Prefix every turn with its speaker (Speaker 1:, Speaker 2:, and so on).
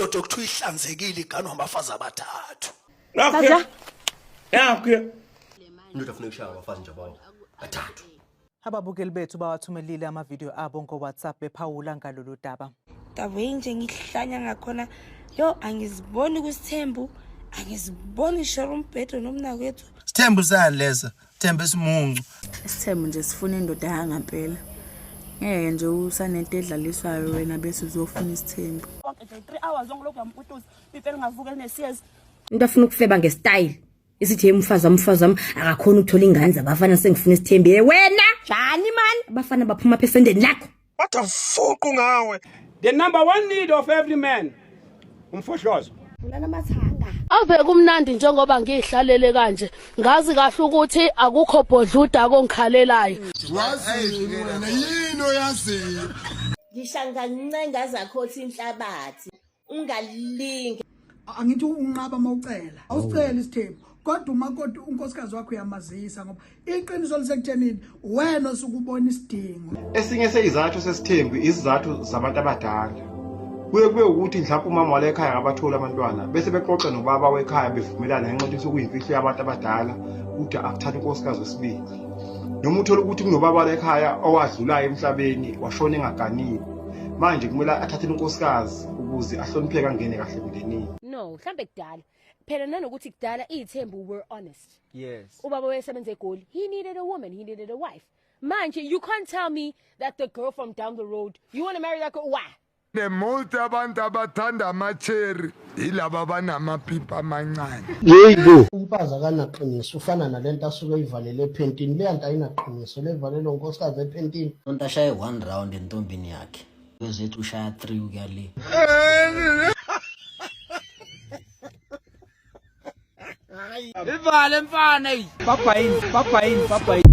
Speaker 1: indoda okuthiwa ihlanzekile iganwa abafazi abathathu.
Speaker 2: Indoda ufuna ukushaya abafazi nje abawo bathathu.
Speaker 3: Ababukeli bethu bawathumelile amavideo abo ngo-WhatsApp bephawula ngalolu daba.
Speaker 4: Tavuye nje ngihlanya ngakhona yo angiziboni kuSithembu, angiziboni Sharumbhedo nomnakwethu.
Speaker 5: Sithembu saleza, Sithembu esimuncu.
Speaker 6: Isithembu nje sifuna indoda yangampela. Ngeke nje usanento edlaliswayo wena bese uzofuna isithembu.
Speaker 4: 3 hours ngilokhu yamputuza, impela ngavuka enesiyezi.
Speaker 7: Umuntu afuna ukufeba ngestyle. Isithi umfazi wami akakhona ukuthola ingane zabafana sengifuna isithembu. Wena njani man? Abafana baphuma phesendeni lakho.
Speaker 1: What a fuck ngawe.
Speaker 8: The number one need of every man. Umfohlozo.
Speaker 4: Ulana mathanga.
Speaker 9: Ave kumnandi njengoba ngihlalele kanje. Ngazi kahle ukuthi akukho bodluda kongikhalelayo.
Speaker 5: Wazi wena yini oyazi?
Speaker 4: Ngishanga ncenga zakho inhlabathi. Ungalingi.
Speaker 10: Angithi unqaba mawucela. Awucela isithembu. Kodwa umakoti unkosikazi wakho uyamazisa ngoba iqiniso lisekuthenini wena osukubona isidingo.
Speaker 8: Esinye seyizathu sesithembu izizathu zabantu abadala. Kuye ukuthi mhlawumbe umama wale ekhaya ngabathola abantwana bese bexoxa nobaba wekhaya bevumelana ngenxa yokuthi kuyimfihlo yabantu abadala ukuthi akuthatha unkosikazi wesibili. Noma uthola ukuthi kunobaba wale ekhaya owadlulayo emhlabeni washona engaganiwe. Manje kumele athathe unkosikazi ukuze ahlonipheke angene kahle emndenini.
Speaker 9: No, mhlambe kudala. Phela nanokuthi kudala iZithembu were honest.
Speaker 2: Yes.
Speaker 9: Ubaba wesebenza eGoli, he needed a woman, he needed a wife. Manje, you can't tell me that the girl from down the road, you want to marry that girl, why?
Speaker 5: Nemoto abantu abathanda amacheri ilaba banamapipa amancane.
Speaker 2: Yebo.
Speaker 11: Umfazi akanaqiniso ufana nalento asuke ivalele ephentini le nto ayinaqiniso levalele unkosikazi ephentini.
Speaker 2: Umuntu ashaye 1 round entombini yakhe. Bezethu ushaya 3 ukuyale.
Speaker 8: Ivale mfana. Papa yini.